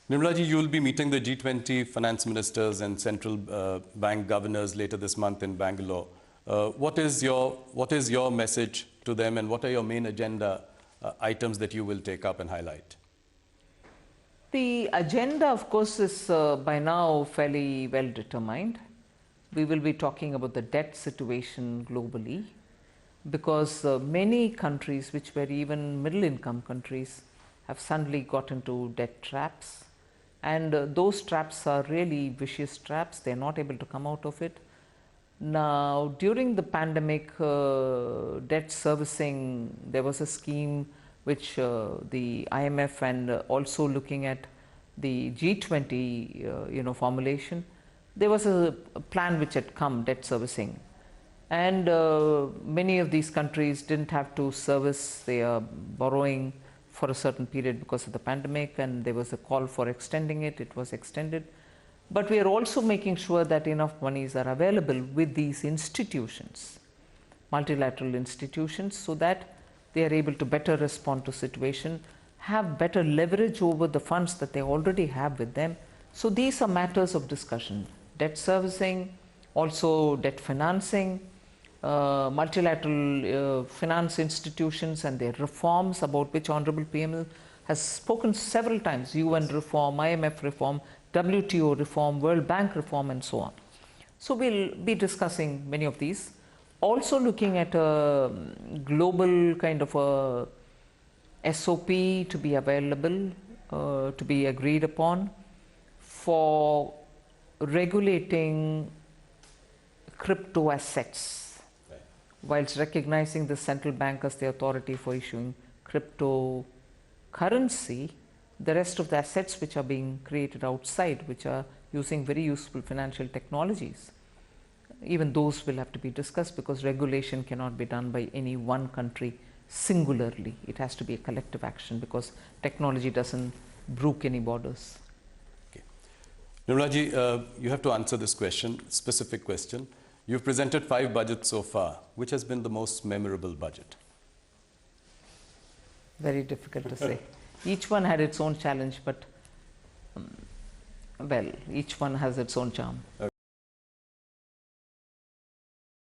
Nirmala ji, you will be meeting the G20 finance ministers and central bank governors later this month in Bangalore. What is your message to them, and what are your main agenda items that you will take up and highlight? The agenda, of course, is by now fairly well determined. We will be talking about the debt situation globally, because many countries, which were even middle income countries, have suddenly got into debt traps, and those traps are really vicious traps. They are not able to come out of it. Now, during the pandemic, debt servicing, there was a scheme which the IMF and also looking at the G20 formulation, there was a plan which had come, debt servicing, and many of these countries didn't have to service their borrowing for a certain period because of the pandemic, and there was a call for extending it. It was extended. But we are also making sure that enough monies are available with these institutions, multilateral institutions, so that they are able to better respond to situation, have better leverage over the funds that they already have with them. So these are matters of discussion: debt servicing, also debt financing, multilateral finance institutions and their reforms, about which Honorable PM has spoken several times: UN reform, IMF reform, WTO reform, World Bank reform, and so on. So we'll be discussing many of these. Also looking at a global kind of a SOP to be available, to be agreed upon for regulating crypto assets, right, whilst recognizing the central bank as the authority for issuing cryptocurrency. The rest of the assets which are being created outside, which are using very useful financial technologies, even those will have to be discussed, because regulation cannot be done by any one country singularly. It has to be a collective action, because technology doesn't brook any borders. Okay. Nirmala ji, you have to answer this question, specific question. You've presented 5 budgets so far. Which has been the most memorable budget? Very difficult to say. Each one had its own challenge, but well, each one has its own charm. Okay.